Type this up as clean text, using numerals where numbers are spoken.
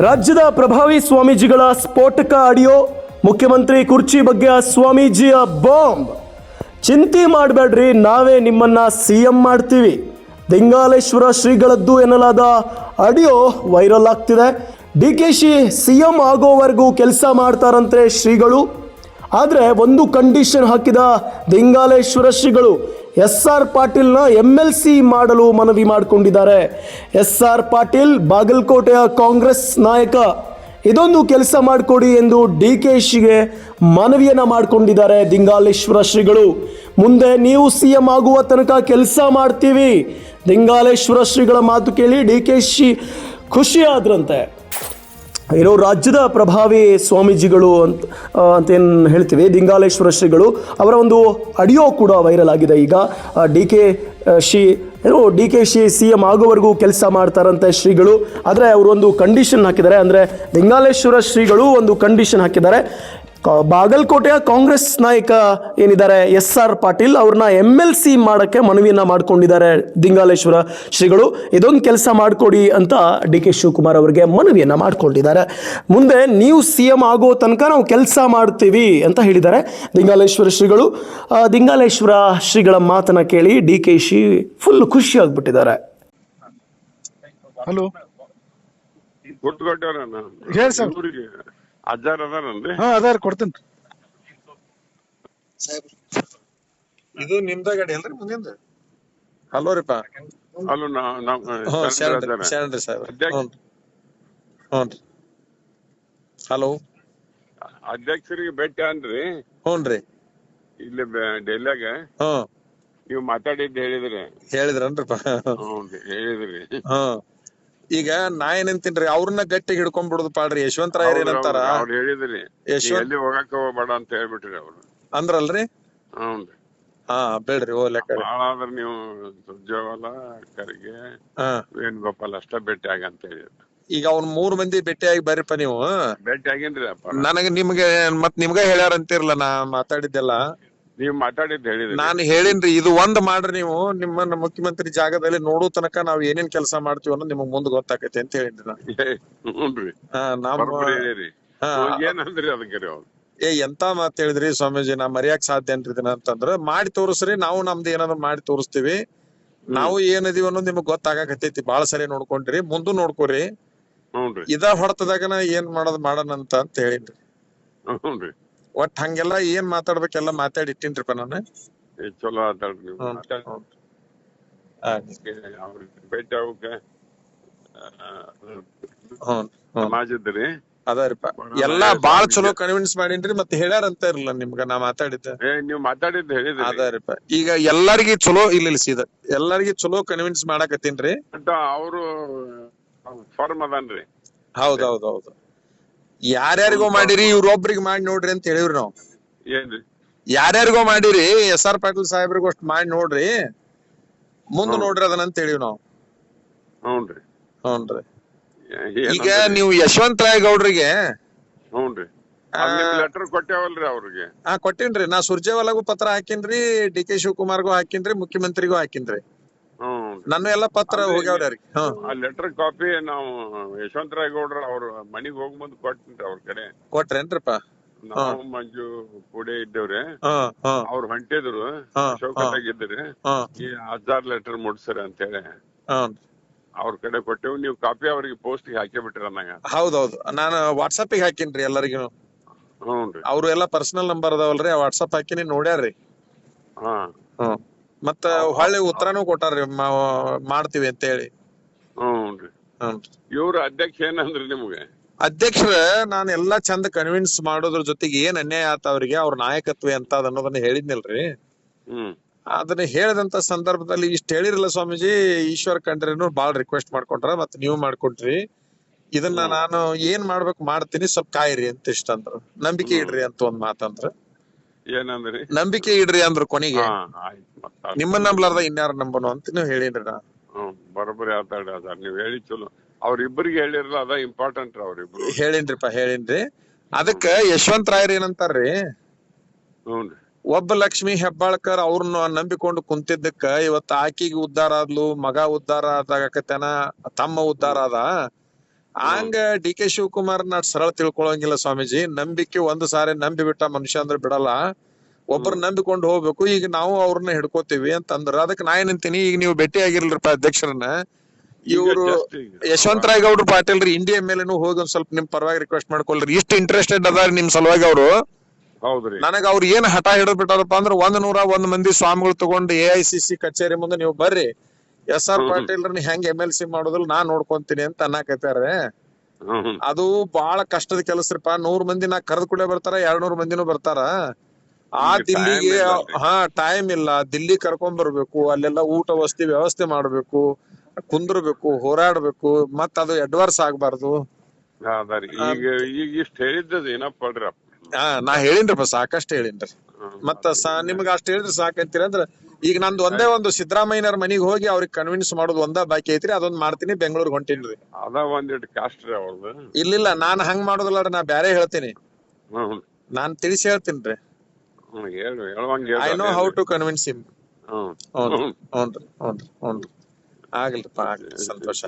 ರಾಜ್ಯದ ಪ್ರಭಾವಿ ಸ್ವಾಮೀಜಿಗಳ ಸ್ಫೋಟಕ ಆಡಿಯೋ, ಮುಖ್ಯಮಂತ್ರಿ ಕುರ್ಚಿ ಬಗ್ಗೆ ಸ್ವಾಮೀಜಿಯ ಬಾಂಬ್. ಚಿಂತೆ ಮಾಡಬೇಡ್ರಿ, ನಾವೇ ನಿಮ್ಮನ್ನ ಸಿಎಂ ಮಾಡ್ತೀವಿ. ದಿಂಗಾಲೇಶ್ವರ ಶ್ರೀಗಳದ್ದು ಎನ್ನಲಾದ ಆಡಿಯೋ ವೈರಲ್ ಆಗ್ತಿದೆ. ಡಿಕೆಶಿ ಸಿಎಂ ಆಗೋವರೆಗೂ ಕೆಲಸ ಮಾಡ್ತಾರಂತೆ ಶ್ರೀಗಳು. ಆದರೆ ಒಂದು ಕಂಡೀಷನ್ ಹಾಕಿದ ದಿಂಗಾಲೇಶ್ವರ ಶ್ರೀಗಳು, SR ಪಾಟೀಲ್ನ MLC ಮಾಡಲು ಮನವಿ ಮಾಡಿಕೊಂಡಿದ್ದಾರೆ. SR ಪಾಟೀಲ್ ಬಾಗಲಕೋಟೆಯ ಕಾಂಗ್ರೆಸ್ ನಾಯಕ, ಇದೊಂದು ಕೆಲಸ ಮಾಡಿಕೊಡಿ ಎಂದು ಡಿಕೆಶಿಗೆ ಮನವಿಯನ್ನ ಮಾಡಿಕೊಂಡಿದ್ದಾರೆ ದಿಂಗಾಲೇಶ್ವರ ಶ್ರೀಗಳು. ಮುಂದೆ ನೀವು ಸಿಎಂ ಆಗುವ ತನಕ ಕೆಲಸ ಮಾಡ್ತೀವಿ. ದಿಂಗಾಲೇಶ್ವರ ಶ್ರೀಗಳ ಮಾತು ಕೇಳಿ ಡಿಕೆಶಿ ಖುಷಿಯಾದ್ರಂತೆ. ಏನೋ ರಾಜ್ಯದ ಪ್ರಭಾವಿ ಸ್ವಾಮೀಜಿಗಳು ಅಂತೇನು ಹೇಳ್ತೀವಿ, ದಿಂಗಾಲೇಶ್ವರ ಶ್ರೀಗಳು ಅವರ ಒಂದು ಆಡಿಯೋ ಕೂಡ ವೈರಲ್ ಆಗಿದೆ. ಈಗ ಡಿಕೆಶಿ ಸಿಎಂ ಆಗೋವರೆಗೂ ಕೆಲಸ ಮಾಡ್ತಾರಂತೆ ಶ್ರೀಗಳು. ಆದರೆ ಅವರು ಒಂದು ಕಂಡೀಷನ್ ಹಾಕಿದ್ದಾರೆ. ಅಂದರೆ ದಿಂಗಾಲೇಶ್ವರ ಶ್ರೀಗಳು ಒಂದು ಕಂಡೀಷನ್ ಹಾಕಿದ್ದಾರೆ. ಬಾಗಲಕೋಟೆಯ ಕಾಂಗ್ರೆಸ್ ನಾಯಕ ಏನಿದ್ದಾರೆ SR ಪಾಟೀಲ್, ಅವ್ರನ್ನ MLC ಮಾಡೋಕ್ಕೆ ಮನವಿಯನ್ನು ಮಾಡಿಕೊಂಡಿದ್ದಾರೆ ದಿಂಗಾಲೇಶ್ವರ ಶ್ರೀಗಳು. ಇದೊಂದು ಕೆಲಸ ಮಾಡಿಕೊಡಿ ಅಂತ DK ಶಿವಕುಮಾರ್ ಅವರಿಗೆ ಮನವಿಯನ್ನು ಮಾಡಿಕೊಂಡಿದ್ದಾರೆ. ಮುಂದೆ ನೀವು ಸಿಎಂ ಆಗೋ ತನಕ ನಾವು ಕೆಲಸ ಮಾಡ್ತೀವಿ ಅಂತ ಹೇಳಿದ್ದಾರೆ ದಿಂಗಾಲೇಶ್ವರ ಶ್ರೀಗಳು. ದಿಂಗಾಲೇಶ್ವರ ಶ್ರೀಗಳ ಮಾತನ್ನ ಕೇಳಿ ಡಿಕೆಶಿ ಫುಲ್ ಖುಷಿ ಆಗ್ಬಿಟ್ಟಿದ್ದಾರೆ. ಹಲೋ ಹೇಳಿ ಸರ್. ಅಜ್ಜಾರ್ ಅದಾರನ್ರಿ? ಅದಾರ ಕೊಡ್ತೇನೆ. ಇದು ನಿಮ್ದ ಗಾಡಿ ಅಲ್ರಿ ಮುಂದಿಂದ? ಹಲೋ ರೀಪಾ. ಅಲ್ಲೂ ಶರಣ್ರಿ ಸಾಹೇಬ್ರ. ಹ್ಞೂನ್ರಿ. ಹಲೋ ಅಧ್ಯಕ್ಷರಿಗೆ ಭೇಟಿ ಅನ್ರಿ? ಹ್ಞೂನ್ರಿ. ಇಲ್ಲಿ ಡೆಲ್ಲಿಯಾಗ ನೀವು ಮಾತಾಡಿದ್ದು ಹೇಳಿದ್ರನ್ರಿಪ್ಪ? ಹೇಳಿದ್ರಿ. ಈಗ ನಾ ಏನಂತೀನ್ರಿ, ಅವ್ರನ್ನ ಗಟ್ಟಿ ಹಿಡ್ಕೊಂಡ್ ಬಿಡುದು ಪಾಡ್ರಿ. ಯಶವಂತ ರಾಯರ್ ಏನಂತಾರ, ಅವ್ರು ಹೇಳಿದ್ರಿ ಎಲ್ಲಿ ಹೋಗಕ್ಕೆ ಹೋಗ್ಬೇಡ ಅಂತ ಹೇಳ್ಬಿಟ್ರಿ ಅವ್ರು ಅಂದ್ರಲ್ರಿ? ಹ್ಞೂನ್ರಿ. ಬೇಡ್ರಿ ಓ ಲೆಕ್ಕ. ಭಾಳ ಆದ್ರ ನೀವು ಸುರ್ಜೇವಾಲ, ಖರ್ಗೆ, ವೇಣುಗೋಪಾಲ್ ಅಷ್ಟ ಭೇಟಿ ಆಗಂತ ಹೇಳಿದ್ರು. ಈಗ ಅವ್ನ 3 ಮಂದಿ ಭೇಟಿಯಾಗಿ ಬರ್ರಿಪ್ಪ ನೀವು. ಭೇಟಿ ಆಗೇನ್ರಿ ಅಪ್ಪ. ನಿಮ್ಗೆ ನಿಮ್ಗ ಹೇಳ್ಯಾರ ಅಂತಿರ್ಲ ನಾ ಮಾತಾಡಿದ್ದೆಲ್ಲ. ನೀವ್ ಮಾತಾಡಿದ್ದು ಹೇಳಿದ್ರಿ. ನಾನು ಹೇಳಿನ್ರಿ, ಇದು ಒಂದ್ ಮಾಡ್ರಿ ನೀವು. ನಿಮ್ಮನ್ನ ಮುಖ್ಯಮಂತ್ರಿ ಜಾಗದಲ್ಲಿ ನೋಡೋ ತನಕ ನಾವ್ ಏನೇನ್ ಕೆಲಸ ಮಾಡ್ತೀವಿ ಅನ್ನೋದು ನಿಮಗ್ ಮುಂದ್ ಗೊತ್ತಾಕೈತಿ ಅಂತ ಹೇಳಿನ್ರಿ ಏನಂದ್ರಿ ಅದಕ್ಕೆ ಅವ್ರು? ಎಂತ ಮಾತ್ ಹೇಳಿದ್ರಿ ಸ್ವಾಮೀಜಿ, ನಾ ಮರ್ಯಾಕ್ ಸಾಧ್ಯ ಏನ್ರಿ ಅಂತಂದ್ರ ಮಾಡಿ ತೋರಿಸ್ರಿ, ನಾವು ನಮ್ದು ಏನಾದ್ರು ಮಾಡಿ ತೋರಿಸ್ತೀವಿ. ನಾವು ಏನದೀವಿ ಅನ್ನೋದು ನಿಮಗ್ ಗೊತ್ತಾಗಕತ್ತೈತಿ. ಬಾಳ ಸರಿ ನೋಡ್ಕೊಂಡ್ರಿ, ಮುಂದೂ ನೋಡ್ಕೋರಿ. ಇದ ಹೊಡೆತದಾಗನ ಏನ್ ಮಾಡೋಣ ಅಂತ ಹೇಳಿನ್ರಿ. ಒಟ್ ಹಂಗೆಲ್ಲ ಏನ್ ಮಾತಾಡ್ಬೇಕೆಲ್ಲ ಮಾತಾಡಿ ಇಟ್ಟಿನ್ರಿಪ್ಪ ನಾನು. ಚಲೋ ಆತಾಡ್ರಿ. ಭೇಟಿ ಆಗೋಕೆ ಸಮಾಜದ್ರಿ ಅದಾರಿಪ್ಪ ಎಲ್ಲಾ ಬಾಳ ಚಲೋ ಕನ್ವಿನ್ಸ್ ಮಾಡೀನ್ರಿ. ಮತ್ತೆ ಹೇಳ್ಯಾರಂತ ಇರಲ್ಲ ನಿಮ್ಗ ನಾ ಮಾತಾಡಿದ್ದೆ. ನೀವ್ ಮಾತಾಡಿದ್ದು ಹೇಳಿದ್ರಿ. ಅದಾರಿಪ್ಪ ಈಗ ಎಲ್ಲಾರ್ಗಿ ಚಲೋ ಇಲ್ಲ ಸೀದಾ ಎಲ್ಲಾರ್ಗಿ ಚಲೋ ಕನ್ವಿನ್ಸ್ ಮಾಡಾಕತ್ತೀನ್ರಿ ಅಂತ. ಅವ್ರು ಫಾರ್ಮ್ ಅದನ್ರಿ. ಹೌದೌದೌದು. ಯಾರ್ಯಾರಿಗೋ ಮಾಡಿರಿ, ಇವ್ರೊಬ್ರಿಗೆ ಮಾಡಿ ನೋಡ್ರಿ ಅಂತ ಹೇಳಿವ್ರಿ ನಾವ್. ಏನ್ರಿ? ಯಾರ್ಯಾರಿಗೋ ಮಾಡಿರಿ, SR ಪಾಟೀಲ್ ಸಾಹೇಬ್ರಿಗೂ ಅಷ್ಟ್ ಮಾಡಿ ನೋಡ್ರಿ, ಮುಂದ್ ನೋಡ್ರಿ ಅದನ್ನಂತ ಹೇಳಿವ್ ನಾವ್. ಹ್ಞೂನ್ರಿ. ಈಗ ನೀವು ಯಶವಂತ ರಾಯ್ ಗೌಡ್ರಿಗೆ ಲೆಟರ್ ಕೊಟ್ಟೇವಲ್ರಿ ಅವ್ರಿಗೆ? ಕೊಟ್ಟೇನ್ರಿ. ನಾ ಸುರ್ಜೇವಾಲಾಗೂ ಪತ್ರ ಹಾಕಿನ್ರಿ, DK ಶಿವಕುಮಾರ್ಗೂ ಹಾಕಿನ್ರಿ, ಮುಖ್ಯಮಂತ್ರಿಗೂ ಹಾಕಿನ್ರಿ. ನನ್ನ ಎಲ್ಲಾ ಪತ್ರ ಹೋಗ್ಯಾವ್ರಿ ಅವ್ರಿಗೆ. ಆ ಲೆಟರ್ ಕಾಪಿ ನಾವು ಯಶವಂತ ರಾಯ್ ಗೌಡ್ರ ಅವ್ರ ಮನಿಗ್ ಹೋಗ್ ಮುಂದ್ ಕೊಟ್ಟೇನ್ರಿ. ಅವ್ರ ಕಡೆ ಕೊಟ್ರೇನ್ರಿಪ್ಪ? ನಾವು ಮಂಜು ಕೂಡೆ ಇದ್ದೇವ್ರಿ. ಅವ್ರು ಹೊಂಟಿದ್ರು, ಅಶೋಕದಾಗಿದ್ರಿ. ಈ 1000 ಲೆಟರ್ ಮುಡ್ಸ್ರಿ ಅಂತ ಹೇಳಿ ಅವ್ರ ಕಡೆ ಕೊಟ್ಟೇವ್. ನೀವು ಕಾಪಿ ಅವ್ರಿಗೆ ಪೋಸ್ಟ್ ಹಾಕಿ ಬಿಟ್ರಿ ನಂಗ? ಹೌದೌದು, ನಾನು ವಾಟ್ಸಪ್ ಗೆ ಹಾಕಿನ್ರಿ ಎಲ್ಲರಿಗೂ. ಹ್ಞೂನ್ರಿ. ಅವ್ರು ಎಲ್ಲಾ ಪರ್ಸನಲ್ ನಂಬರ್ ಅದಾವಲ್ರಿ, ವಾಟ್ಸಪ್ ಹಾಕಿನಿ, ನೋಡ್ಯಾರ್ರಿ. ಮತ್ತ ಹೊಳ್ಳಿ ಉತ್ತರನೂ ಕೊಟ್ಟಾರ್ರಿ, ಮಾಡ್ತೀವಿ ಅಂತ ಹೇಳಿ. ಹ್ಞೂನ್ರಿ. ಇವ್ರ ಅಧ್ಯಕ್ಷ ಏನಂದ್ರಿ ನಿಮ್ಗೆ? ಅಧ್ಯಕ್ಷರ ನಾನು ಎಲ್ಲಾ ಚಂದ ಕನ್ವಿನ್ಸ್ ಮಾಡೋದ್ರ ಜೊತೆಗೆ ಏನ್ ಅನ್ಯಾಯ ಆತ ಅವ್ರಿಗೆ, ಅವ್ರ ನಾಯಕತ್ವ ಅಂತ ಅನ್ನೋದನ್ನ ಹೇಳಿದ್ನಲ್ರಿ. ಅದನ್ನ ಹೇಳಿದಂತ ಸಂದರ್ಭದಲ್ಲಿ ಇಷ್ಟ ಹೇಳಿರಲ್ಲ ಸ್ವಾಮೀಜಿ, ಈಶ್ವರ್ ಖಂಡ್ರೇನು ಬಾಳ್ ರಿಕ್ವೆಸ್ಟ್ ಮಾಡ್ಕೊಂಡ್ರ, ಮತ್ ನೀವು ಮಾಡ್ಕೊಟ್ರಿ. ಇದನ್ನ ನಾನು ಏನ್ ಮಾಡ್ಬೇಕು ಮಾಡ್ತೀನಿ, ಸ್ವಲ್ಪ ಕಾಯಿರಿ ಅಂತ ಇಷ್ಟ ಅಂದ್ರು. ನಂಬಿಕೆ ಇಡ್ರಿ ಅಂತ ಒಂದ್ ಮಾತಂದ್ರ. ಏನಂದ್ರಿ? ನಂಬಿಕೆ ಇಡ್ರಿ ಅಂದ್ರು ಕೊನೆಗೆ. ನಿಮ್ಮನ್ನ ನಂಬ್ಲಾರ್ದ ಇನ್ಯಾರ ನಂಬನು ಅಂತ ನೀವು ಹೇಳಿನ್ರಿ. ನಾ ಬರೋಬ್ಬರಿ ಆತಾಡ ನೀವ್ ಹೇಳಿ ಚಲೋ. ಅವ್ರಿಬ್ಬರಿಗೆ ಹೇಳಿರಲ್ಲ, ಅದ ಇಂಪಾರ್ಟೆಂಟ್. ಅವ್ರಿಬ್ರು ಹೇಳಿನ್ರಿ. ಅದಕ್ಕ ಯಶವಂತ ರಾಯರ್ ಏನಂತಾರ್ರಿ, ಒಬ್ಬ ಲಕ್ಷ್ಮಿ ಹೆಬ್ಬಾಳ್ಕರ್ ಅವ್ರನ್ನ ನಂಬಿಕೊಂಡು ಕುಂತಿದ್ದಕ್ಕ ಇವತ್ತ ಆಕಿಗೆ ಉದ್ಧಾರ ಆದ್ಲು, ಮಗ ಉದ್ಧಾರ ಆದಾಗಕತನ, ತಮ್ಮ ಉದ್ಧಾರ ಆದ. ಹಂಗ ಡಿ ಕೆ ಶಿವಕುಮಾರ್ ನಾಟ್ ಸರಳ ತಿಳ್ಕೊಳಂಗಿಲ್ಲ ಸ್ವಾಮೀಜಿ. ನಂಬಿಕೆ ಒಂದು ಸಾರಿ ನಂಬಿ ಬಿಟ್ಟ ಮನುಷ್ಯ ಅಂದ್ರೆ ಬಿಡಲ್ಲ. ಒಬ್ರು ನಂಬಿಕೊಂಡು ಹೋಗ್ಬೇಕು. ಈಗ ನಾವು ಅವ್ರನ್ನ ಹಿಡ್ಕೋತೀವಿ ಅಂತಂದ್ರ ಅದಕ್ಕೆ ನಾ ಏನಂತೀನಿ, ಈಗ ನೀವು ಭೇಟಿ ಆಗಿರ್ಲಿರಪ್ಪ ಅಧ್ಯಕ್ಷರನ್ನ. ಇವ್ರು ಯಶವಂತರಾವ್ ಗೌಡ್ರು ಪಾಟೀಲ್ ರೀ ಇಂಡಿಯಾ ಮೇಲೆನು ಹೋಗಿ ಒಂದ್ ಸ್ವಲ್ಪ ನಿಮ್ ಪರವಾಗಿ ರಿಕ್ವೆಸ್ಟ್ ಮಾಡ್ಕೊಳ್ರಿ. ಇಷ್ಟ ಇಂಟ್ರೆಸ್ಟೆಡ್ ಅದಾರ ನಿಮ್ ಸಲುವಾಗಿ ಅವ್ರು. ಹೌದ್ರಿ. ನನಗ ಅವ್ರು ಏನ್ ಹಠ ಹಿಡಿದ್ ಬಿಟ್ಟಾರಪ್ಪ ಅಂದ್ರ 101 ಮಂದಿ ಸ್ವಾಮಿಗಳು ತಗೊಂಡು AICC ಕಚೇರಿ ಮುಂದೆ ನೀವು ಬರ್ರಿ, SR ಪಾಟೀಲ್ರನ್ನ ಹೆಂಗ್ MLC ಮಾಡೋದಿಲ್ಲ ನಾ ನೋಡ್ಕೊಂತೀನಿ ಅಂತ ಅನ್ನಕತ್ತಾರೆ. ಅದು ಬಹಳ ಕಷ್ಟದ ಕೆಲಸರಿಪ್ಪ. 100 ಮಂದಿ ನಾ ಕರೆದ್ ಕೂಡಲೇ ಬರ್ತಾರ, 200 ಮಂದಿನೂ ಬರ್ತಾರ. ಆ ದಿಲ್ಲಿಗೆ ಟೈಮ್ ಇಲ್ಲ. ದಿಲ್ಲಿ ಕರ್ಕೊಂಡ್ ಬರ್ಬೇಕು, ಅಲ್ಲೆಲ್ಲ ಊಟ ವಸತಿ ವ್ಯವಸ್ಥೆ ಮಾಡ್ಬೇಕು, ಕುಂದ್ರಬೇಕು, ಹೋರಾಡ್ಬೇಕು, ಮತ್ತ ಅದು ಅಡ್ವಾನ್ಸ್ ಆಗ್ಬಾರ್ದು. ಈಗ ಇಷ್ಟ ಹೇಳಿದ್ದದ ಏನಪ್ಪ ಅಲ್ರಿ. ನಾ ಹೇಳಿನ್ರಪ್ಪ, ಸಾಕಷ್ಟು ಹೇಳಿನ್ರಿ. ಮತ್ತ ನಿಮ್ಗ ಅಷ್ಟ್ ಹೇಳಿದ್ರೆ ಸಾಕಂತೀರಿ ಅಂದ್ರ ಈಗ ನಂದು ಒಂದೇ ಒಂದು ಸಿದ್ದರಾಮಯ್ಯನವ್ರ ಮನಿಗ್ ಹೋಗಿ ಅವ್ರಿಗೆ ಕನ್ವಿನ್ಸ್ ಮಾಡೋದು ಒಂದ ಬಾಕಿ ಐತ್ರಿ. ಅದೊಂದ್ ಮಾಡ್ತೀನಿ, ಬೆಂಗಳೂರಿಗೆ ಹೊಂಟೀನ್ರಿ. ಅದ ಒಂದಿಟ್ಟು ಕಾಸ್ಟ್ ರೀ ಅವ್ರದ್ದು. ಇಲ್ಲ ನಾನ್ ಹಂಗ್ ಮಾಡೋದಿಲ್ಲ, ನಾ ಬ್ಯಾರೆ ಹೇಳ್ತೀನಿ. ನಾನ್ ತಿಳಿಸಿ ಹೇಳ್ತೀನ್ರಿ. I know how to convince him. ಹ್ಞೂನ್ರಿ ಆಗ್ಲಿಪ್ಪ, ಸಂತೋಷ.